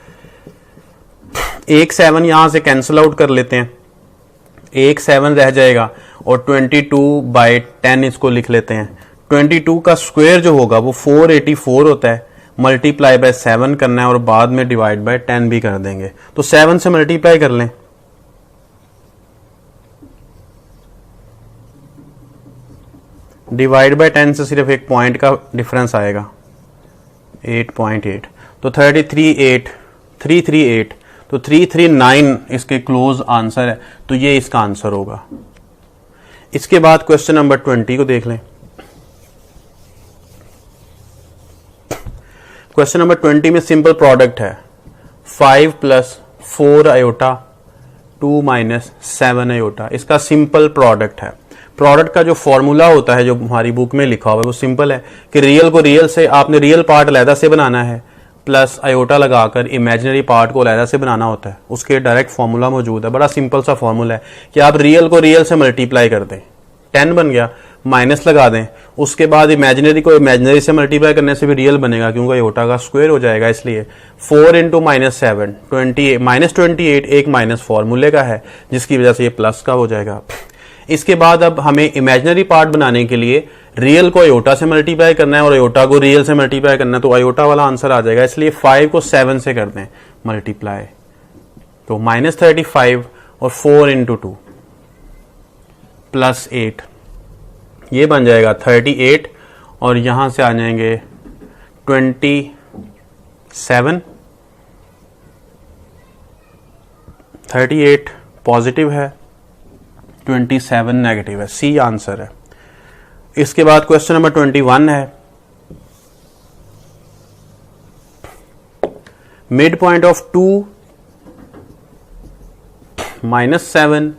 एक 7 यहां से कैंसिल आउट कर लेते हैं, एक 7 रह जाएगा, और 22/10 इसको लिख लेते हैं। 22 का स्क्वायर जो होगा वो 484 होता है, मल्टीप्लाई बाय 7 करना है और बाद में डिवाइड बाय 10 भी कर देंगे। तो 7 से मल्टीप्लाई कर लें, डिवाइड बाय 10 से सिर्फ एक पॉइंट का डिफरेंस आएगा, 8.8, तो 338, तो 339 इसके क्लोज आंसर है, तो ये इसका आंसर होगा। इसके बाद क्वेश्चन नंबर 20 को देख लें। क्वेश्चन नंबर 20 में सिंपल प्रोडक्ट है, 5 + 4 आयोटा 2 - 7 आयोटा, इसका सिंपल प्रोडक्ट है। प्रोडक्ट का जो फॉर्मूला होता है जो हमारी बुक में लिखा हुआ है वो सिंपल है कि रियल को रियल से, आपने रियल पार्ट अलहदा से बनाना है, प्लस आयोटा लगाकर इमेजिनरी पार्ट को अलहदा से बनाना होता है। उसके डायरेक्ट फॉर्मूला मौजूद है, बड़ा सिंपल सा फॉर्मूला है कि आप रियल को रियल से मल्टीप्लाई कर दें, 10 बन गया, माइनस लगा दें, उसके बाद इमेजिनरी को इमेजिनरी से मल्टीप्लाई करने से भी रियल बनेगा क्योंकि आयोटा का स्क्वायर हो जाएगा, इसलिए 4 × -7 -28 एक माइनस फॉर्मूले का है जिसकी वजह से ये प्लस का हो जाएगा। इसके बाद अब हमें इमेजिनरी पार्ट बनाने के लिए रियल को आयोटा से मल्टीप्लाई करना है और आयोटा को रियल से मल्टीप्लाई करना है, तो आयोटा वाला आंसर आ जाएगा, इसलिए 5 को 7 से कर दें मल्टीप्लाई, तो -35 और 4 × 2 + 8, ये बन जाएगा 38 और यहां से आ जाएंगे 27, 38 पॉजिटिव है, 27 नेगेटिव है, सी आंसर है। इसके बाद क्वेश्चन नंबर 21 है, mid point of 2 -7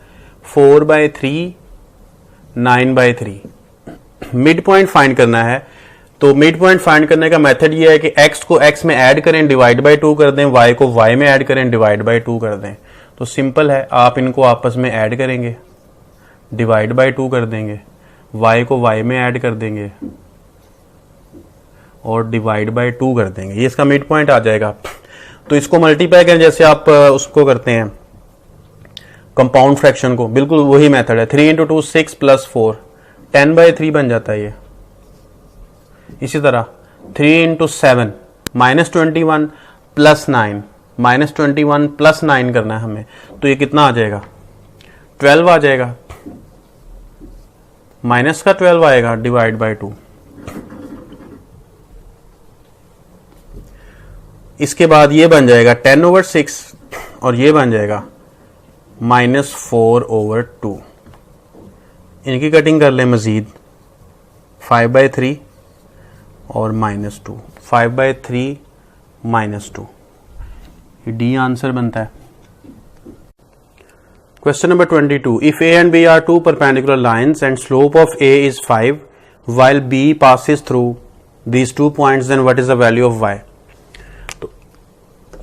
4/3 9/3, mid point find करना है। तो मिड पॉइंट फाइंड करने का मेथड ये है कि x को x में ऐड करें, डिवाइड बाय 2 कर दें, y को y में ऐड करें, डिवाइड बाय 2 कर दें। तो सिंपल है, आप इनको आपस में ऐड करेंगे, डिवाइड बाय 2 कर देंगे, y को y में ऐड कर देंगे और डिवाइड बाय 2 कर देंगे, ये इसका मिड पॉइंट आ जाएगा। तो इसको मल्टीप्लाई करें जैसे आप उसको करते हैं कंपाउंड फ्रैक्शन को, बिल्कुल वही मेथड है, 3 × 2 6 + 4 10/3 बन जाता है ये। इसी तरह 3 × 7 -21 + 9 -21 + 9 करना है हमें, तो ये कितना आ जाएगा, 12 आ जाएगा, माइनस का 12 आएगा, डिवाइड बाय 2। इसके बाद ये बन जाएगा 10/6 और ये बन जाएगा -4/2। इनकी कटिंग कर लें मजीद, 5/3 और -2, 5/3 -2, डी आंसर बनता है। Question number 22. If A and B are two perpendicular lines and slope of A is 5 while B passes through these 2 points, then what is the value of y? तो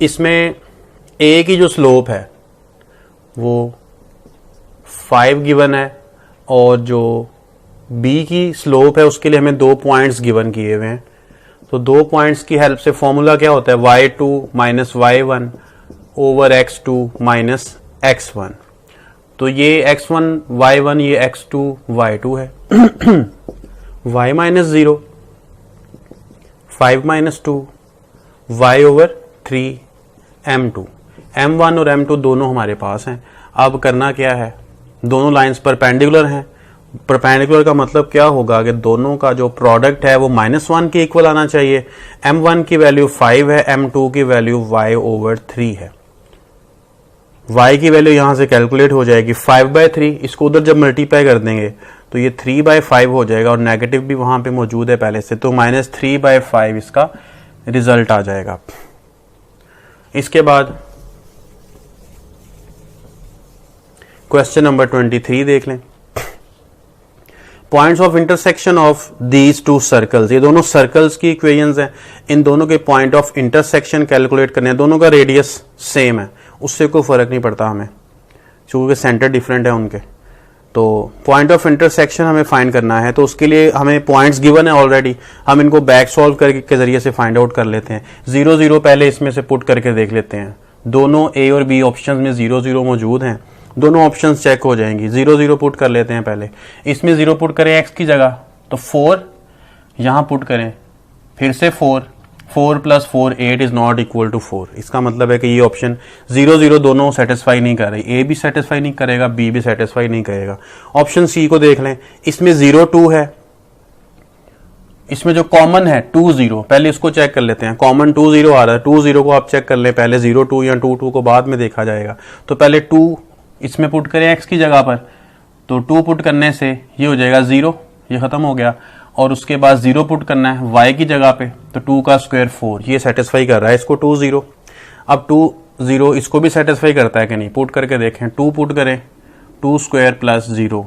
इसमें A की जो slope है वो 5 given है और जो B की स्लोप है उसके लिए हमें 2 पॉइंट्स गिवन किए हुए हैं। तो 2 पॉइंट्स की हेल्प से फॉर्मूला क्या होता है, y2 - y1 / x2 - x1। तो ये x1 y1 ये x2 y2 है, y - 0 5 - 2 y/3 m2, m1 और m2 दोनों हमारे पास हैं। अब करना क्या है, दोनों लाइंस परपेंडिकुलर हैं। परपेंडिकुलर का मतलब क्या होगा कि दोनों का जो प्रोडक्ट है वो -1 के इक्वल आना चाहिए। m1 की वैल्यू 5 है, m2 की वैल्यू y/3 है। y की वैल्यू यहां से कैलकुलेट हो जाएगी 5/3, इसको उधर जब मल्टीप्लाई कर देंगे तो ये 3/5 हो जाएगा और नेगेटिव भी वहां पे मौजूद है पहले से, तो -3/5 इसका रिजल्ट आ जाएगा। इसके बाद क्वेश्चन नंबर 23 देख लें। Points of intersection of these 2 circles, ये दोनों सर्कल्स की इक्वेशंस हैं, इन दोनों के पॉइंट ऑफ इंटरसेक्शन कैलकुलेट करने हैं। दोनों का रेडियस सेम है, उससे कोई फर्क नहीं पड़ता हमें क्योंकि सेंटर डिफरेंट है उनके। तो पॉइंट ऑफ इंटरसेक्शन हमें फाइंड करना है, तो उसके लिए हमें पॉइंट्स गिवन है ऑलरेडी, हम इनको बैक सॉल्व करके के जरिए से फाइंड आउट कर लेते हैं। 0 0 पहले इसमें से पुट करके देख लेते हैं। दोनों ए और बी ऑप्शन में 0 0 मौजूद हैं दोनों ऑप्शंस चेक हो जाएंगी। 0 0 पुट कर लेते हैं पहले। इसमें 0 पुट करें x की जगह तो 4 यहां पुट करें, फिर से 4 plus 4 8 is not equal to 4। इसका मतलब है कि ये ऑप्शन 0 0 दोनों सेटिस्फाई नहीं कर रही, ए भी सेटिस्फाई नहीं करेगा, बी भी सेटिस्फाई नहीं करेगा। ऑप्शन सी को देख लें, इसमें 0 2 है, इसमें जो कॉमन है 2 0, पहले इसको चेक कर लेते हैं। कॉमन 2 0 आ रहा है, 2 0 को आप चेक कर लें पहले, 0 2 या 2 2 को बाद में देखा जाएगा। तो पहले 2 इसमें पुट करें x की जगह पर, तो 2 पुट करने से ये हो जाएगा 0, ये खत्म हो गया। और उसके बाद 0 पुट करना है y की जगह पे, तो 2 का स्क्वायर 4, ये सेटिस्फाई कर रहा है इसको 2 0। अब 2 0 इसको भी सेटिस्फाई करता है कि नहीं, पुट करके देखें। 2 पुट करें, 2 स्क्वायर प्लस 0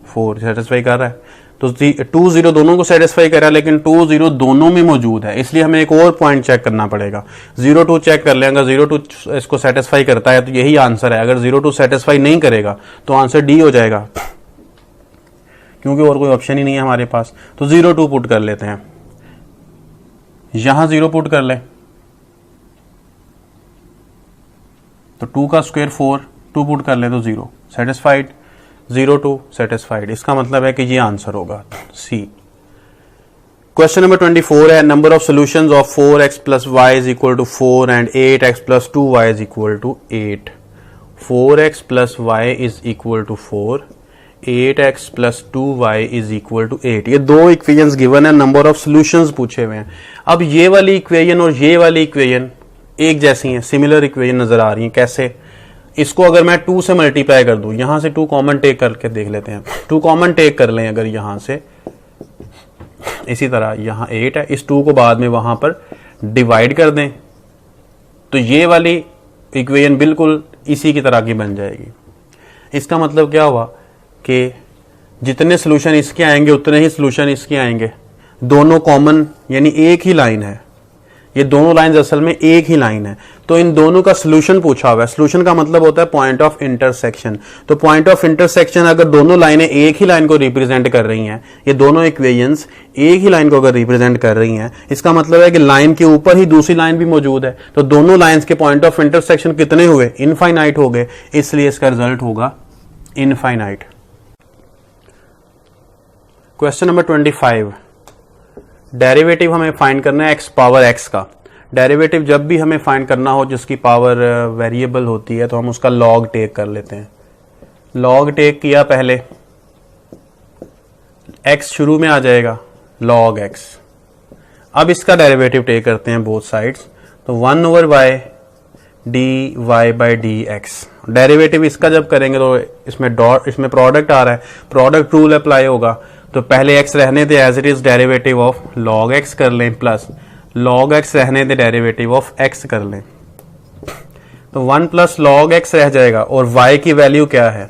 4 सेटिस्फाई कर रहा है। तो 2 0 दोनों को सेटिस्फाई कर रहा है, लेकिन 2 0 दोनों में मौजूद है, इसलिए हमें एक और पॉइंट चेक करना पड़ेगा। 0 2 चेक कर लें, अगर 0 2 इसको सेटिस्फाई करता है तो यही आंसर है। अगर 0 2 सेटिस्फाई नहीं करेगा तो आंसर डी हो जाएगा, क्योंकि और कोई ऑप्शन ही नहीं है हमारे पास। तो 0 2 पुट कर लेते हैं, यहां 0 पुट कर लें तो 2 का स्क्वायर 4, 2 पुट कर ले तो 0 सेटिस्फाइड, 0 2 सेटिस्फाइड। इसका मतलब है कि ये आंसर होगा सी। क्वेश्चन नंबर 24 है, number of solutions of 4x plus Y is equal to 4 and 8x plus 2y is equal to 8। 4x plus Y is equal to 4, 8x plus 2y is equal to 8। ये दो equations given है, number of solutions पूछे हुए हैं। अब ये वाली equation और ये वाली इक्वेशन एक जैसी हैं, सिमिलर इक्वेशन नजर आ रही हैं। कैसे? इसको अगर मैं 2 से मल्टीप्लाई कर दूं, यहां से 2 कॉमन टेक करके देख लेते हैं। 2 कॉमन टेक कर लें अगर यहां से, इसी तरह यहां 8 है, इस 2 को बाद में वहां पर डिवाइड कर दें तो ये वाली इक्वेशन बिल्कुल इसी की तरह की बन जाएगी। इसका मतलब क्या हुआ कि जितने सोल्यूशन इसके आएंगे उतने ही सोल्यूशन इसके आएंगे। दोनों कॉमन यानी एक ही लाइन है, ये दोनों लाइंस असल में एक ही लाइन है, तो इन दोनों का सोल्यूशन पूछा हुआ है। सोल्यूशन का मतलब होता है पॉइंट ऑफ इंटरसेक्शन। तो पॉइंट ऑफ इंटरसेक्शन अगर दोनों लाइनें एक ही लाइन को रिप्रेजेंट कर रही हैं, ये दोनों इक्वेशंस एक ही लाइन को अगर रिप्रेजेंट कर रही हैं, इसका मतलब है कि लाइन के ऊपर ही दूसरी लाइन भी मौजूद है। तो दोनों लाइन्स के पॉइंट ऑफ इंटरसेक्शन कितने हुए? इनफाइनाइट हो गए, इसलिए इसका रिजल्ट होगा इनफाइनाइट। क्वेश्चन नंबर 25, डेरिवेटिव हमें फाइंड करना है एक्स पावर एक्स का। डेरिवेटिव जब भी हमें फाइंड करना हो जिसकी पावर वेरिएबल होती है तो हम उसका लॉग टेक कर लेते हैं। लॉग टेक किया पहले, एक्स शुरू में आ जाएगा, लॉग एक्स। अब इसका डेरिवेटिव टेक करते हैं बोथ साइड्स, तो 1 over Y D Y by D X. Derivative इसका जब करेंगे तो इसमें प्रोडक्ट आ रहा है, प्रोडक्ट रूल अप्लाई होगा। तो पहले x रहने दे as it is derivative of log x कर लें, प्लस log x रहने दे डेरिवेटिव ऑफ x कर लें, तो 1 प्लस log x रह जाएगा। और y की वैल्यू क्या है?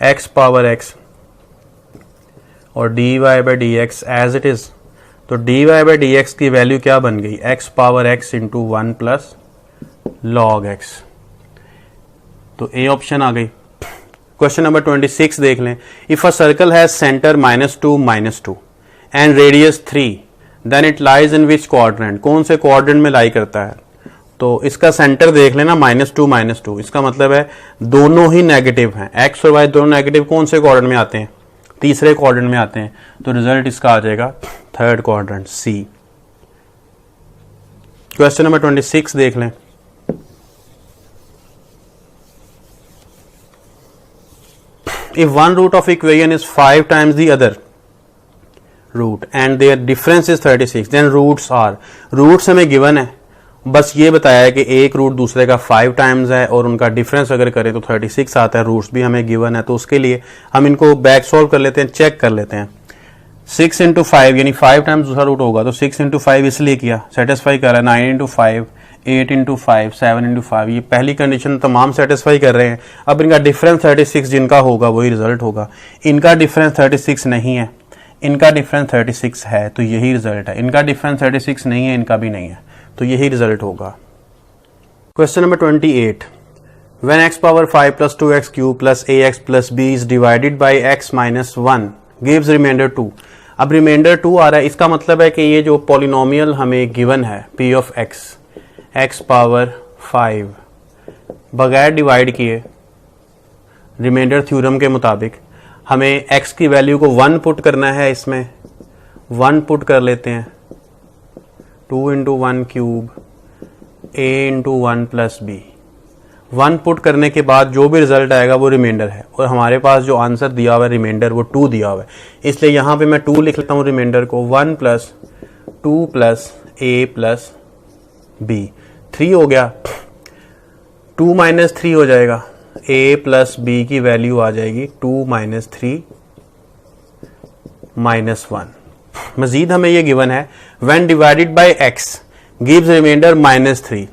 x पावर x और dy by D X as it is. तो dy बाई डी एक्स की वैल्यू क्या बन गई? x power x into 1 plus log x। तो ए ऑप्शन आ गई। क्वेश्चन नंबर 26 देख लें। If a circle has centre -2 and radius 3 then it lies in which quadrant? कौन से क्वाड्रेंट में लाई करता है? तो इसका सेंटर देख लेना -2 इसका मतलब है दोनों ही नेगेटिव हैं, एक्स और वाई दोनों नेगेटिव। कौन से क्वाड्रेंट में आते हैं? तीसरे क्वाड्रेंट में आते हैं। तो रिजल्ट इसका आ जाएगा थर्ड क्वाड्रेंट, सी। क्वेश्चन नंबर 26 देख लें। If one root of equation is 5 times the other root and their difference is 36, then roots are, roots हमें given है, बस ये बताया है कि एक रूट दूसरे का 5 टाइम्स है और उनका डिफरेंस अगर करें तो 36 आता है। रूट्स भी हमें गिवन है, तो उसके लिए हम इनको बैक सॉल्व कर लेते हैं, चेक कर लेते हैं। 6 इंटू 5 यानी 5 टाइम्स दूसरा रूट होगा, तो 6 इंटू 5 इसलिए किया, सेटिस्फाई कर रहा है। 9 इंटू 5, 8 इंटू 5, 7 इंटू 5, ये पहली कंडीशन तमाम सेटिस्फाई कर रहे हैं। अब इनका डिफरेंस 36 जिनका होगा वही रिजल्ट होगा। इनका डिफरेंस 36 नहीं है, इनका डिफरेंस 36 है, तो यही रिजल्ट है। इनका डिफरेंस 36 नहीं है, इनका भी नहीं है, तो यही रिजल्ट होगा। Question number 28, when x power 5 plus 2x cube plus ax plus b is divided by x minus 1 gives remainder 2। अब रिमाइंडर 2 आ रहा है, इसका मतलब है कि ये जो पॉलिनोमियल हमें गिवन है p ऑफ x पावर 5 बगैर डिवाइड किए रिमाइंडर थ्योरम के मुताबिक हमें x की वैल्यू को 1 पुट करना है, इसमें 1 पुट कर लेते हैं, 2 into 1 cube a into 1 plus b। 1 put करने के बाद जो भी रिजल्ट आएगा वो रिमाइंडर है, और हमारे पास जो आंसर दिया हुआ है रिमाइंडर वो 2 दिया हुआ है, इसलिए यहां पे मैं 2 लिख लेता हूं रिमाइंडर को, 1 plus 2 plus a plus b। 3 हो गया, 2 माइनस 3 हो जाएगा, a प्लस b की वैल्यू आ जाएगी 2 माइनस 3 माइनस 1। मजीद हमें ये गिवन है when divided by x gives remainder minus 3।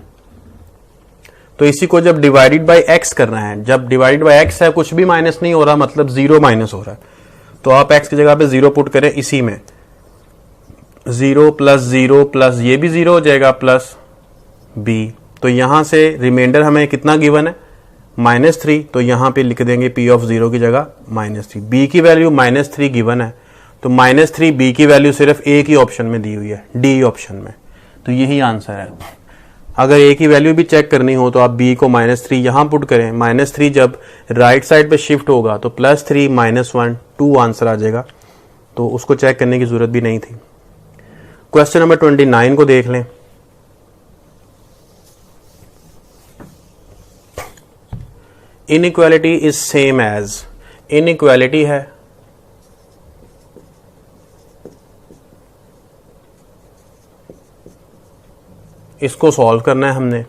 तो इसी को जब डिवाइडेड बाय x करना है, जब डिवाइडेड बाय x है कुछ भी माइनस नहीं हो रहा, मतलब 0 माइनस हो रहा है, तो आप x की जगह पे 0 पुट करें, इसी में 0 प्लस ये भी 0 हो जाएगा प्लस b। तो यहां से रिमाइंडर हमें कितना गिवन है, -3, तो यहां पे लिख देंगे p ऑफ 0 की जगह -3। b की वैल्यू -3 गिवन है, तो -3 b की वैल्यू सिर्फ एक ही ऑप्शन में दी हुई है, डी ऑप्शन में, तो यही आंसर है। अगर a की वैल्यू भी चेक करनी हो तो आप b को -3 यहां पुट करें, -3 जब राइट साइड पे शिफ्ट होगा तो +3 -1 2 आंसर आ जाएगा, तो उसको चेक करने की जरूरत भी नहीं थी। क्वेश्चन नंबर 29 को देख लें। Inequality is same as, inequality है इसको सॉल्व करना है हमने।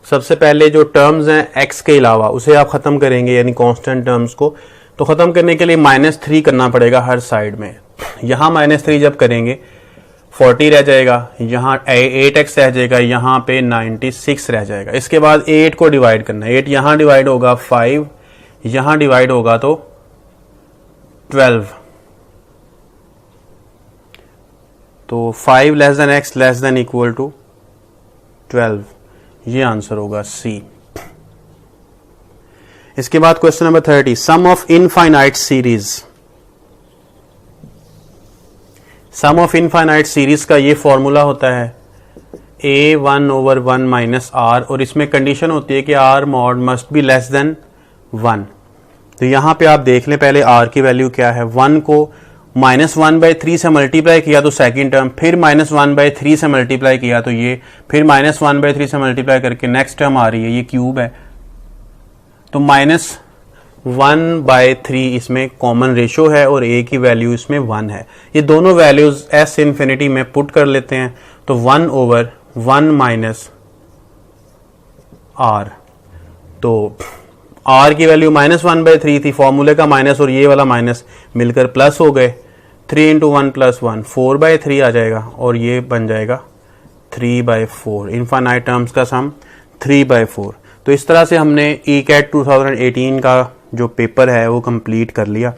सबसे पहले जो टर्म्स हैं x के अलावा उसे आप खत्म करेंगे, यानी कांस्टेंट टर्म्स को, तो खत्म करने के लिए -3 करना पड़ेगा हर साइड में। यहां -3 जब करेंगे 40 रह जाएगा, यहाँ 8x रह जाएगा, यहाँ पे 96 रह जाएगा। इसके बाद 8 को डिवाइड करना है, 8 यहाँ डिवाइड होगा, 5 यहाँ डिवाइड होगा तो 12, तो 5 less than x less than equal to 12, ये आंसर होगा सी। इसके बाद question number 30, sum of infinite series. Sum of infinite series का ये फॉर्मूला होता है a1/1 माइनस r, और इसमें कंडीशन होती है कि r mod must be less than 1। तो यहां पे आप देख लें पहले r की वैल्यू क्या है, 1 को -1/3 से मल्टीप्लाई किया तो सेकंड टर्म, फिर -1/3 से मल्टीप्लाई किया तो ये, फिर -1/3 से मल्टीप्लाई करके नेक्स्ट टर्म आ रही है, ये क्यूब है, तो -1/3 इसमें कॉमन रेशो है और a की वैल्यू इसमें 1 है। ये दोनों वैल्यूज s इन्फिनिटी में पुट कर लेते हैं, तो 1/1 माइनस r, तो r की वैल्यू -1/3 थी, फॉर्मूले का माइनस और ये वाला माइनस मिलकर प्लस हो गए, 3 इंटू 1 प्लस 1 4/3 आ जाएगा, और ये बन जाएगा 3/4। इनफाइनाइट टर्म्स का सम 3/4। तो इस तरह से हमने ECAT 2018 का जो पेपर है वो कंप्लीट कर लिया।